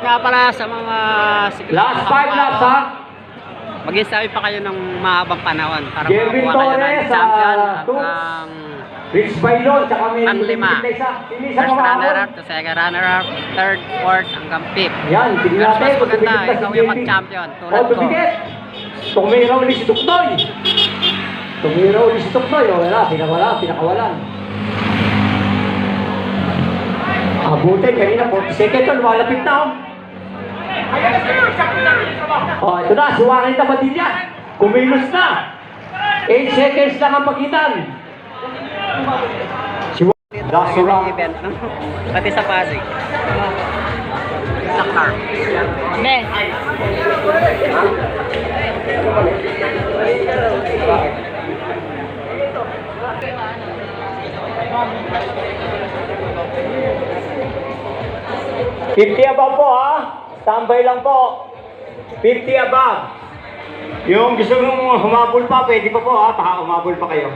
nga pala sa mga Last 5 laps ha. mag-isabi pa kayo ng mahabang panahon para Kevin makakuha kayo ng Torres, champion at Toots. ng Rich Bailon, tsaka may pang-lima. First runner-up, to second runner-up, third, fourth, hanggang fifth. Yan, tignan Pero mas natin. maganda, ikaw yung mag-champion, tulad ko. Tumira ulit si Tuknoy. Tumira ulit si Tuknoy. O wala, pinakawalan. Abutin, kanina 40 seconds, lumalapit na oh. Oh, ito na, si Warren Tabadilla. Kumilos na. 8 seconds lang ang pagitan. Si Warren Tabadilla. Event, no? Pati sa Pasig. Sa car. Ne. $50 above po ha. Standby lang po. 50 above. Yung gusto nung humabol pa, pwede pa po ha. Baka humabol pa kayo.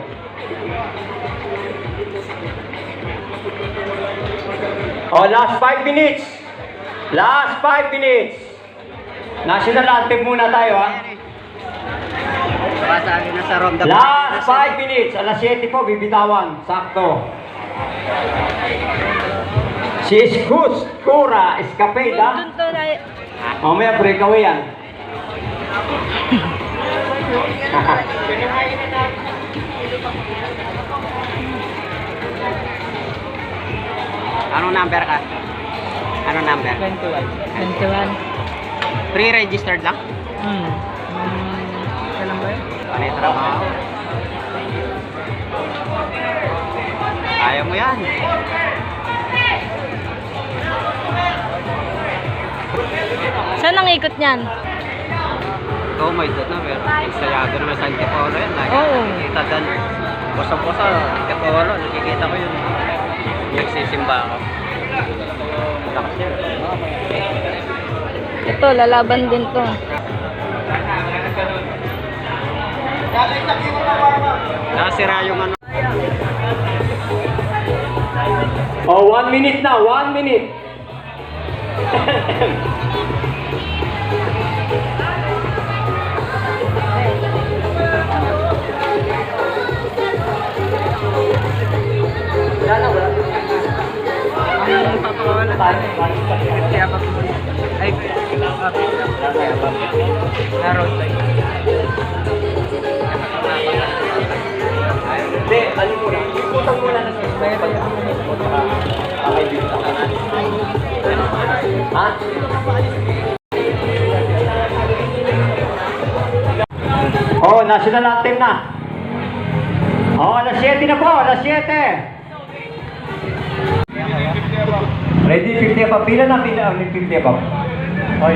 Oh, last 5 minutes. Last 5 minutes. National anthem muna tayo ha. Pasagin na sa Ronda. Last 5 minutes. Alas 7 po, bibitawan. Sakto. Si Escus, Cura, Escapeda. Mamaya breakaway yan. Anong number ka? Anong number? 21. Pre-registered lang? Kailan ba yun? Ano yung trabaho? Ayaw mo yan. Saan ang ikot niyan? Oo, may dot na, pero sayado naman sa Antipolo yan. Oo. Nakikita doon. Bosa-bosa, Antipolo, nakikita ko yun. Nagsisimba ako. Lakas yan. Ito, lalaban din to. Nakasira yung ano. Oh, 1 minute na, 1 minute. Ang papakawalan tayo. Kaya ba? Ay, kaya ba? Na road bike. Hindi, ano muna? Ikutan muna na sa ha? Oh, national anthem na. Oh, alas 7 na po, alas 7. Ready, 50 above. Pila na, 50 above. Ay.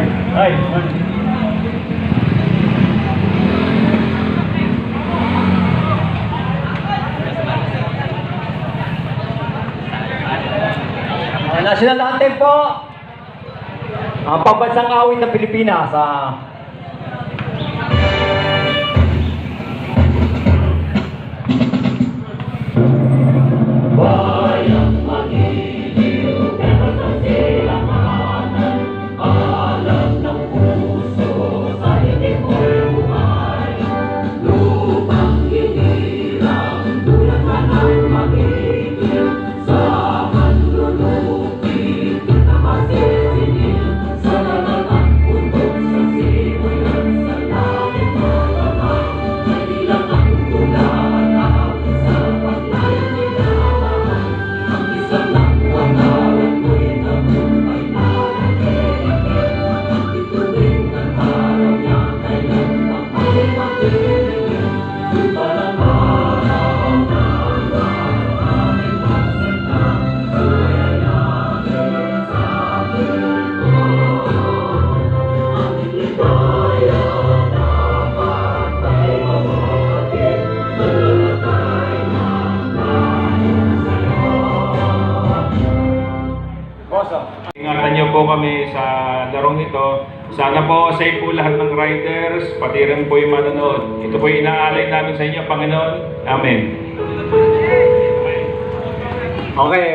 National anthem po. Ang pambansang awit ng Pilipinas sa Ingatan niyo po kami sa larong ito. Sana po safe po lahat ng riders, pati rin po yung manonood. Ito po yung inaalay namin sa inyo, Panginoon. Amen. okay.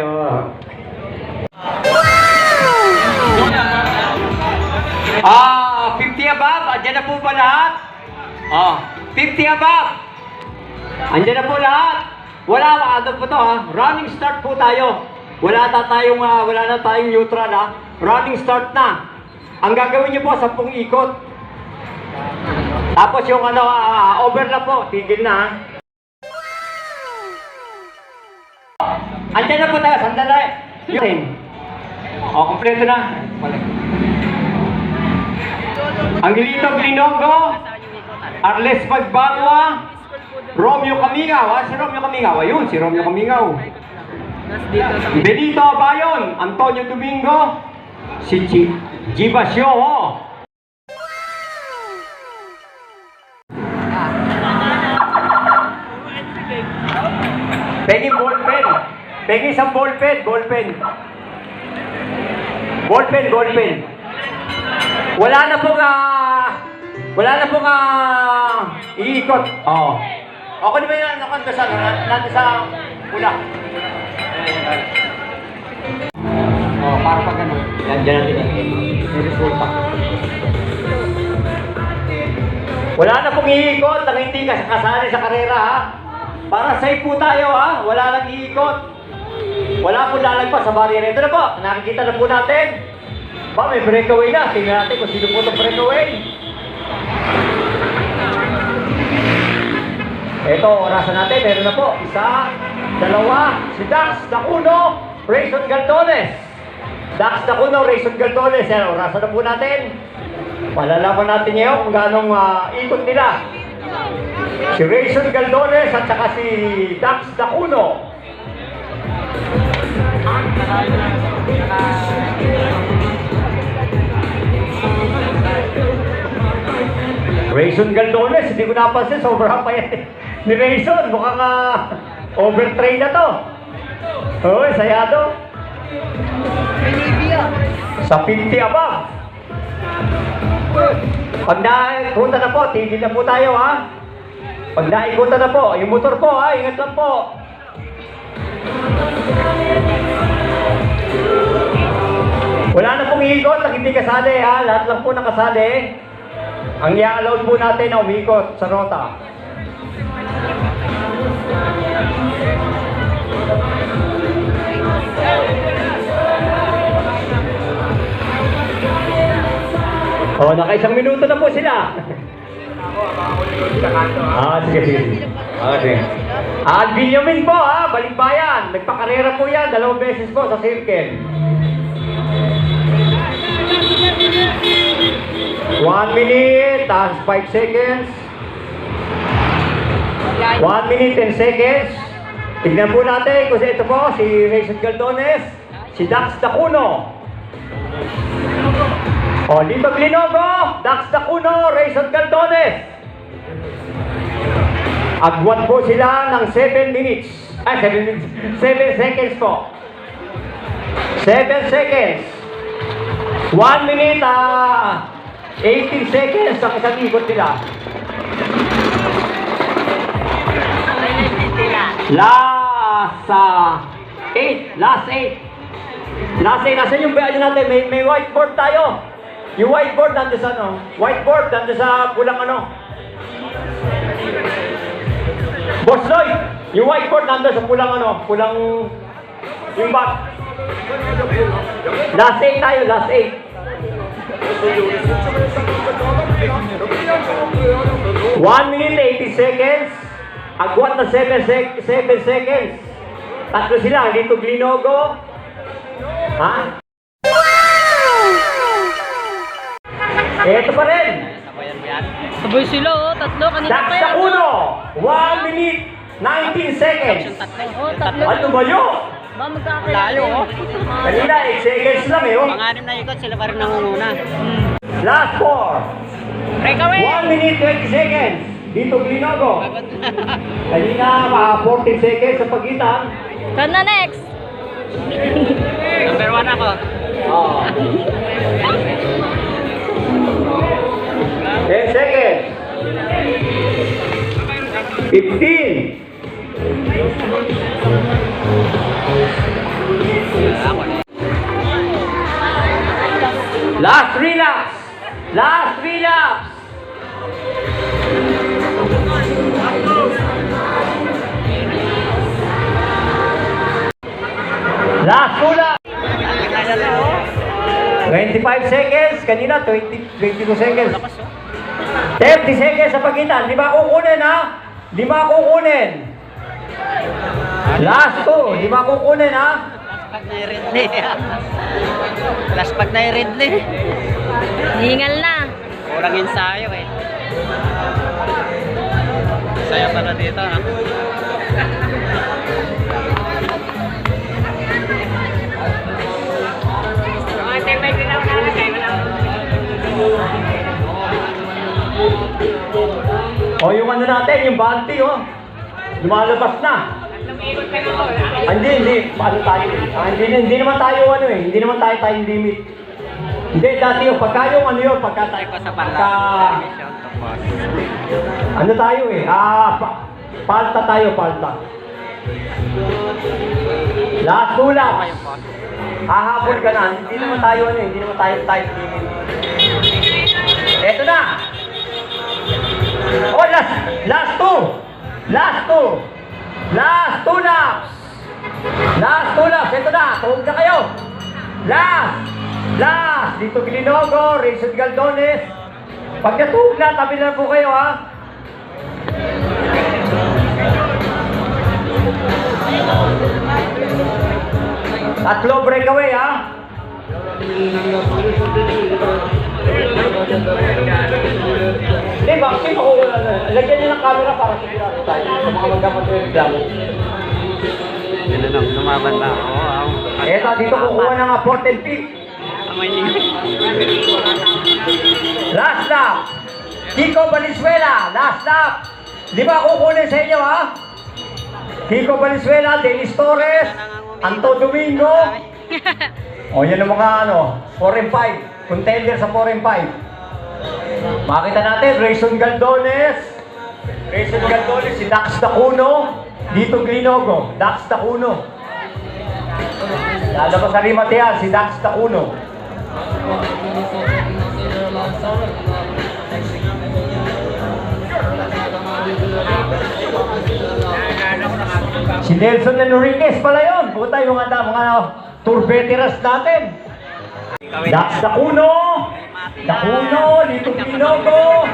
50 above, andyan na po ba lahat? 50 above. Andyan na po lahat. Wala, ano po to ha? Running start po tayo. Wala na tayong neutral ha. Running start na. Ang gagawin niyo po, 10 ikot. Tapos yung overlap po, tigil na ha. Andyan na po tayo, sandali. Yun. Kompleto na. Angelito Glinongo, Arles Magbanwa, Romeo Kamingaw. Si Romeo Kamingaw. Ayun, si Romeo Kamingaw. Benito Abayon, Antonio Domingo, si Jiva Sioho. Pengi ballpen. Pengi isang ballpen. Ballpen. Wala na pong iikot. Ako di ba yan? Nakanto sa natin sa pula. Para pag ano. Yan natin. May resulta. Wala na pong iikot. Nang hindi kasali sa karera ha. Para safe po tayo ha. Wala nang iikot. Wala po lalagpas sa barrier. Ito na po. Nakikita na po natin. May breakaway na. Tingnan natin kung sino po itong breakaway. Ito, orasan natin. Meron na po. 1, 2. Si Dax Dacuno, Rayson Galdones. Dax Dacuno, Rayson Galdones. Yan, orasan na po natin. Malalaman natin ngayon kung ganong ikot nila. Si Rayson Galdones at saka si Dax Dacuno. Rayson Galdones, hindi ko napansin, sobrang payat ni Rayson. Mukhang overtrain na to. Sayado. Sa 50 above. Pag naikutan na po, tigil na po tayo ha. Pag naikutan na po, yung motor po ha, ingat lang po. Wala na pong ikot, ang hindi kasali ha. Lahat lang po nakasali. Ang i-allow po natin na umikot sa rota. Naka-1 minuto na po sila. Sige. Sige. Alvin po ha, Balikbayan. Nagpakarera po yan, 2 beses po sa circle. 1 minute, 5 seconds. 1 minute, 10 seconds. Tignan po natin kung ito po, si Rayson Galdones, si Dax Dacuno. Dito Glinogo, Dax Dacuno, Rayson Galdones. Agwat po sila ng 7 minutes. 7 seconds po. 7 seconds. 1 minute, 18 seconds ang isang ikot nila. Last 8. Nasaan yung bayad natin? May whiteboard tayo. Yung whiteboard nandun sa whiteboard nandun sa pulang Boss Lloyd, yung whiteboard nandun sa pulang yung back. Last 8 tayo, last 8. 1 minute 80 seconds. Agwat na 7 seconds. Tatlo sila, dito Glinogo. Ha? Ito pa rin. Sabay sila tatlo. Kanina Dax pa yan. Dacuno, 1 minute 19 seconds. Tatlo. Ano ba yun? Magkakalayo. Kanina 8 seconds lang Panganim na ikot, sila pa rin nangunguna. Last 4. Breakaway. 1 minute 20 seconds. Dito Glinogo. Kanina 14 seconds sa pagitan. Saan na next? Number 1 ako. 10 seconds. 15. Last 3 laps. Last 3 laps. Last 2 laps. 25 seconds. Kanina, 22 seconds. 30 seconds sa pagitan. 5 kukunin, ha? 5 kukunin. Last 2. 5 kukunin, ha? Pag na Ridley. Last pag na Ridley. Hingal na. Kurang ensayo eh. Saya pala dito ha. O yung ano natin, yung bounty, oh. Lumalabas na. Hindi. Paano tayo? Hindi naman tayo ano eh. Hindi naman tayo time limit. Hindi, dati yung pagka yung ano yun, pagka Sa pala. ano tayo eh. Palta tayo, palta. Last 2 laps. Hahabol ka na. Hindi naman tayo ano eh. Hindi naman tayo time limit. Eto na. Oh, last 2 laps. Last 2 laps. Ito na. Tuhog na kayo. Last. Dito Glinogo, Rayson Galdones. Pag natuhog na, tabi na po kayo, ha. Tatlo breakaway, ha. Hindi, bakit ako, lagyan niyo ng camera para sigurado tayo sa mga magkapatid yung reklamo. Yun na lang, lumaban ba? Oo. Eto, dito kukuha ng important pick. Amoy niyo. Last lap. Kiko Valenzuela, last lap. 5 kukunin sa inyo, ha? Kiko Valenzuela, Dennis Torres, Anto Domingo. O, yan ang mga 4 and 5. Contender sa 4 and 5. Makita natin, Rayson Galdones, si Dax Dacuno, dito Glinogo, Dax Dacuno. Lalabas sa rimate yan, si Dax Dacuno. Si Nelson Enriquez pala yun. Puta yung mga tour veterans natin. Dax Dacuno, dito Glinogo.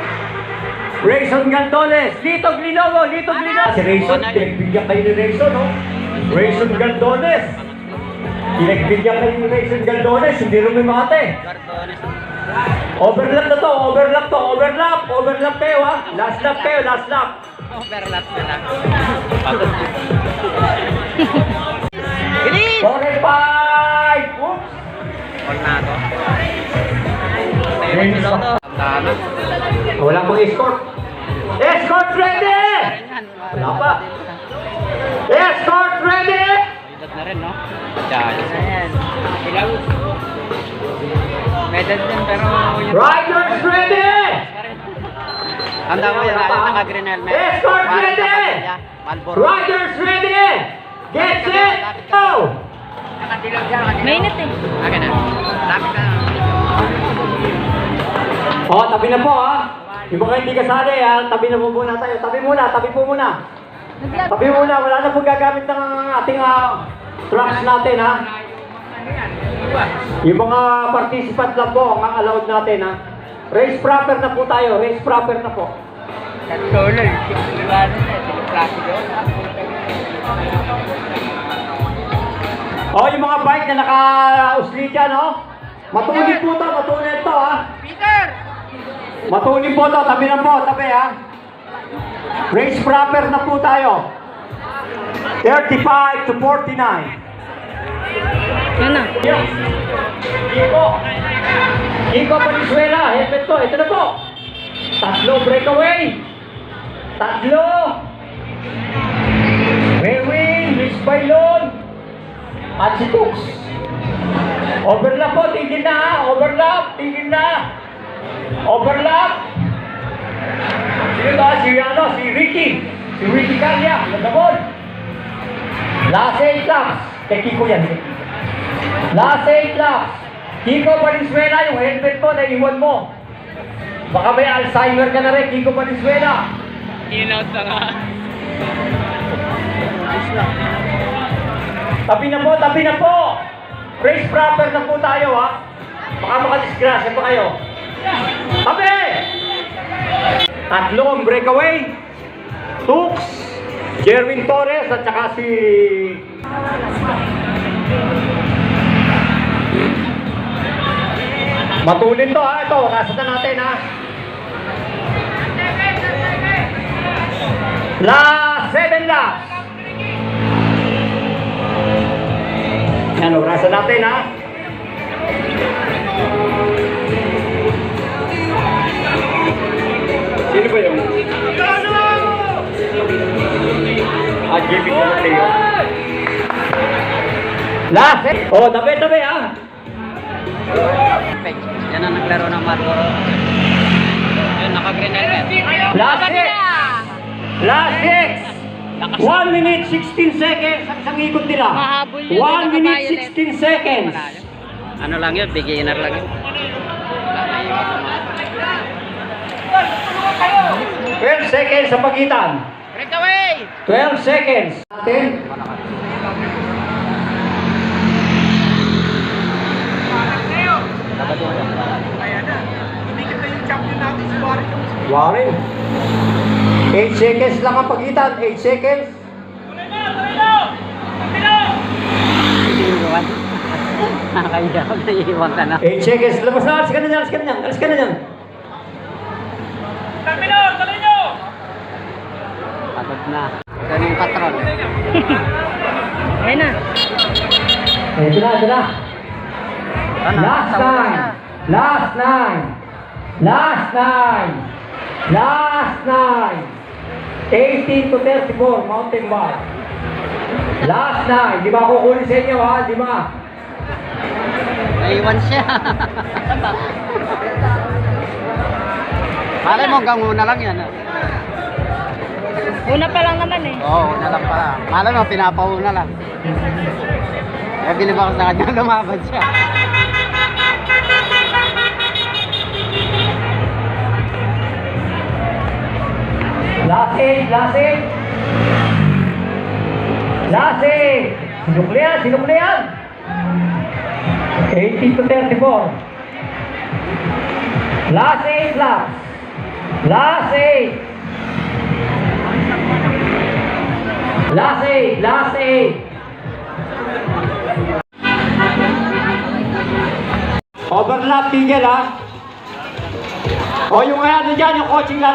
Rayson Galdones, dito Glinogo. Si Rayson, pinagbigyan kayo ni Rayson, no? Rayson Galdones. Pinagbigyan kayo ni Rayson Galdones, hindi rumimate. Overlap na to, overlap kayo, ha? Last lap. Overlap na lang. 45! Oops! All na ako. Rayson. Tama. Wala pong escort. Escort ready! Wala pa. Escort ready! Medal na rin, no? Challenge. Ayan. Ilang? Medal din, pero... Riders ready! Handa mo yan, yung naka-green helmet. Escort ready! Malboro. Riders ready! Get set, go! Mainit eh. Akin na. Lapit na. Oh, tabi na po, ha? Yung mga hindi kasali, ha? Tabi na po muna tayo. Tabi po muna. Wala na po gagamit ng ating trucks natin, ha? Yung mga participant lang po ang allowed natin, ha? Race proper na po tayo. Controller. Oh, yung mga bike na naka-usli dyan, oh. Matunin po to, ha? Peter! Matunin po to, tabi, ha? Race proper na po tayo. 35 to 49. Yan na. Kiko Valenzuela, helmet to, ito na po. 3 breakaway. 3. Maywin, Luis Bailon, at si Tux. Overlap po, tingin na, ha? Overlap. Sino ba? Si Ricky Calia, nagabon. Last 8 laps. Kay Kiko yan. Last 8 laps. Kiko Valenzuela, yung helmet mo, naiwan mo. Baka may Alzheimer ka na rin, Kiko Valenzuela. In-out na nga. Tabi na po, tabi na po! Race proper na po tayo, ha? Baka makadisgrasya pa kayo. Tabi! Tatlong breakaway. Tux, Jerwin Torres, at saka si... Matulin to, ha? Ito, kasatan natin, ha? Last 7 laps. Yan, orasan natin, ha? Sino ba yun? JP ko na tayo. Last, eh? Oh, tabi, ha? Yan ang naglaro ng Marlboro. Yun, naka-green helmet. Last 6. Last 6. 1 minute 16 seconds. Ang ikot nila. Mahabol yun, 1 minute naka-violet. 16 seconds. Ano lang yun, beginner lang yun. 12 seconds sa pagitan. Breakaway! 12 seconds. Natin. Warren. 8 seconds lang ang pagitan. 8 seconds. Iiwan. Nakakaya ako, naiiwan ka na. 8 seconds. Labas na. Alis ka na dyan. Alis ka na dyan. Alis ka na dyan. Pagod na. Ito na yung patrol. Ayun na. Ito na. Ito na. Ano? Last Sa ulo 9. na. Last 9. Last 9. Last 9. 18 to 34. Mountain bike. Last 9. Di ba kukunin sa inyo, ha? Di ba? Naiiwan siya. Malay mo hanggang una lang yan. Una pa lang naman eh. Oo, una lang pala. Malay mo, pinapauna lang. Kaya bilib ako sa kanya, lumaban siya. Last 8. Last 8. Last 8. Sinuklian. Sinuklian. 18 to 34. Last 8 laps. Last 8. Last 8. Last 8. Overlap tinggal, ha? O yung ano dyan, yung coaching lang.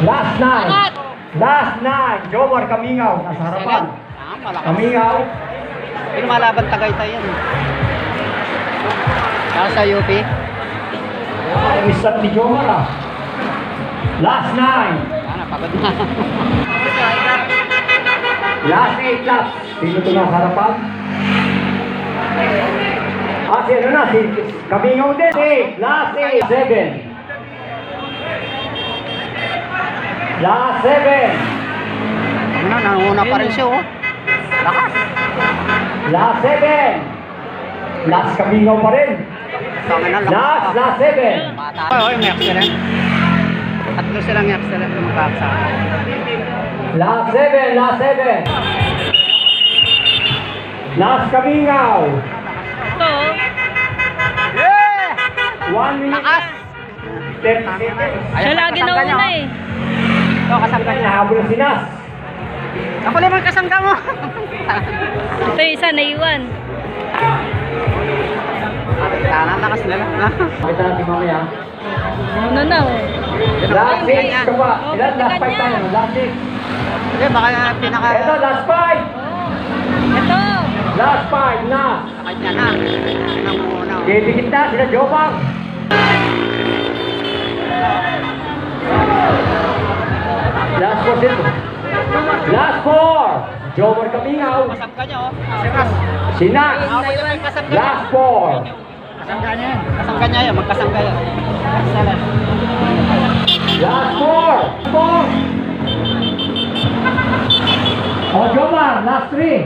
Last 9. Last 9. Jomar Kamingaw. Nasa harapan. Ah, malakas. Kamingaw. Yung malaban Tagaytay yan. Saka sa UP. Mr. ni Jomar, ha? Last 9. Ano, pagod na. Last 8 laps. Sino ito nasa harapan? Ah, si ano na? Si Kamingaw din. 8. Last 8. 7. Last 7. Ano, nanguna pa rin siya, oh. Lakas. Last 7. Last Kamingaw pa rin. Tama na, lakas. Last 7. Bata. Oy, may accident. Tatlo silang may accident ng magkaksa. Last 7. Last 7. Last Kamingaw. Ito. Yeah! 1 minute. Lakas. 30 seconds. Siya lagi na kasangga niya, una oh. eh. Ito, kasangga niya. Nahabol na si Nas. Ako naman kasangga mo. Ito yung isa, naiwan. Tanan, lakas nila. Pakita natin mamaya. Una na oh. Last 6 ka pa. Oh, Ilan? Last 5 ganyan. tayo. Last 6. Hindi, baka pinaka... Ito, last 5. Ito. Last 5 na. Sakit niya na. Namuna. Didikit na sila Jomar. Last 4 dito. Last 4. Jomar Kamingaw. Kasangga niya, oh. Siras. Si Nas. Ako niya may kasangga niya. Last 4. Kasangga niya yan. Kasangga niya yan, magkasangga yan. Excellent. Last 4. 4. Oh, Jomar. Last 3.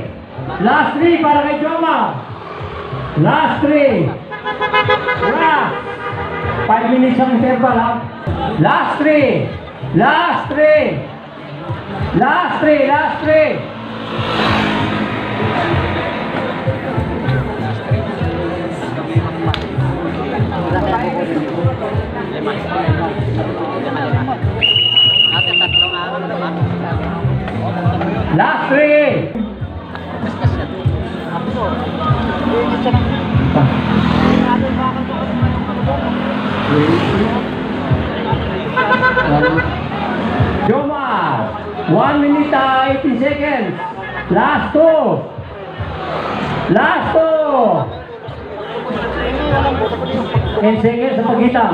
Last 3 para kay Jomar. Last 3. Last. minutes ang interval, ha? Last 3. Last 3. Last 3. Last 3. Last 3. Jomar, 1 minute 18 seconds. Last 2. Last 2. 10 seconds sa pagitan.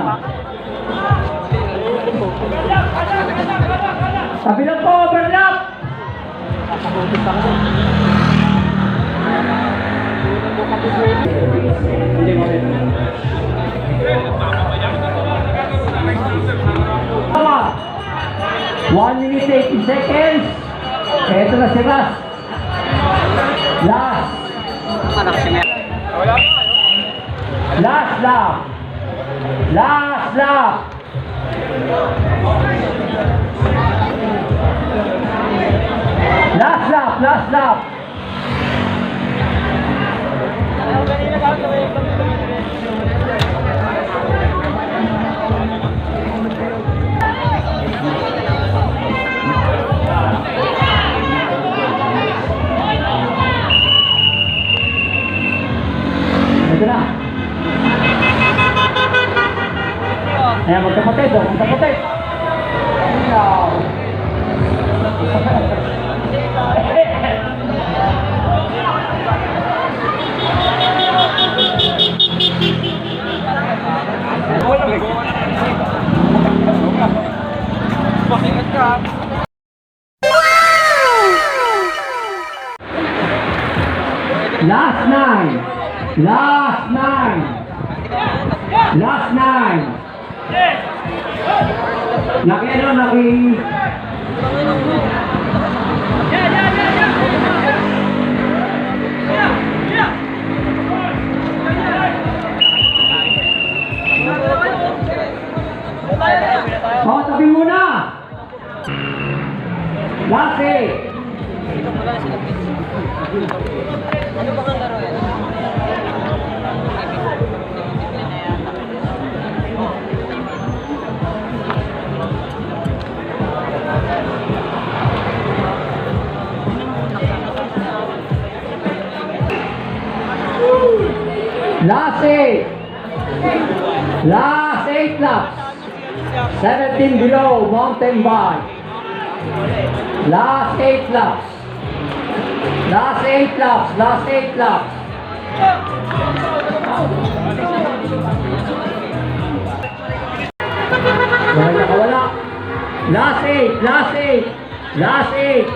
Kabilang po, overlap. Tama. 1 minute 18 seconds. Ito na si Ras. Last. Last lap. Last lap. Last lap. Last lap. Ito na. Ayan, magkapatid, oh, magkapatid. Last 9. Last 9. Last 9. Laki ano, laki. Oh, tabi muna. Last 8. Ano ba ang laro yan? Last 8. Last 8 laps. 17 below mountain bike. Last 8 laps. Last 8 laps. Last 8 laps. Wala nakawala. Last 8. Last 8. Last 8.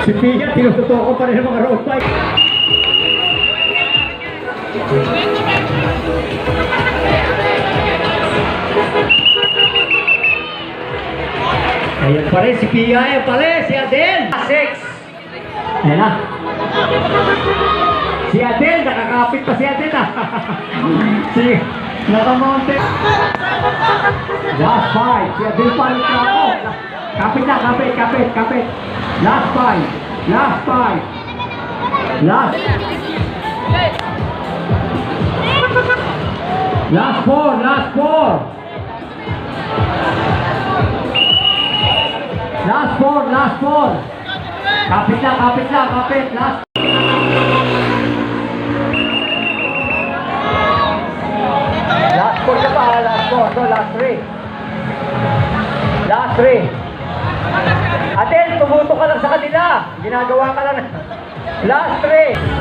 Si Pia, tinututo ko pa rin ng mga road bike. Ayan pa rin si Pia, ayan pa rin si Adel. 6. Ayan na. Si Adel, nakakapit pa si Adel ah. Si nakamountain. Last 5. Si Adel pa rin ako. Kapit na, kapit, kapit, kapit. Last 5. Last 5. Last. Last 4. Last 4. Last 4, last 4. Kapit lang, kapit lang, kapit. Last. Last 4 na pa, last 4. So, last 3. Last 3. Adel, tumuto ka lang sa kanila. Ginagawa ka lang. Last 3.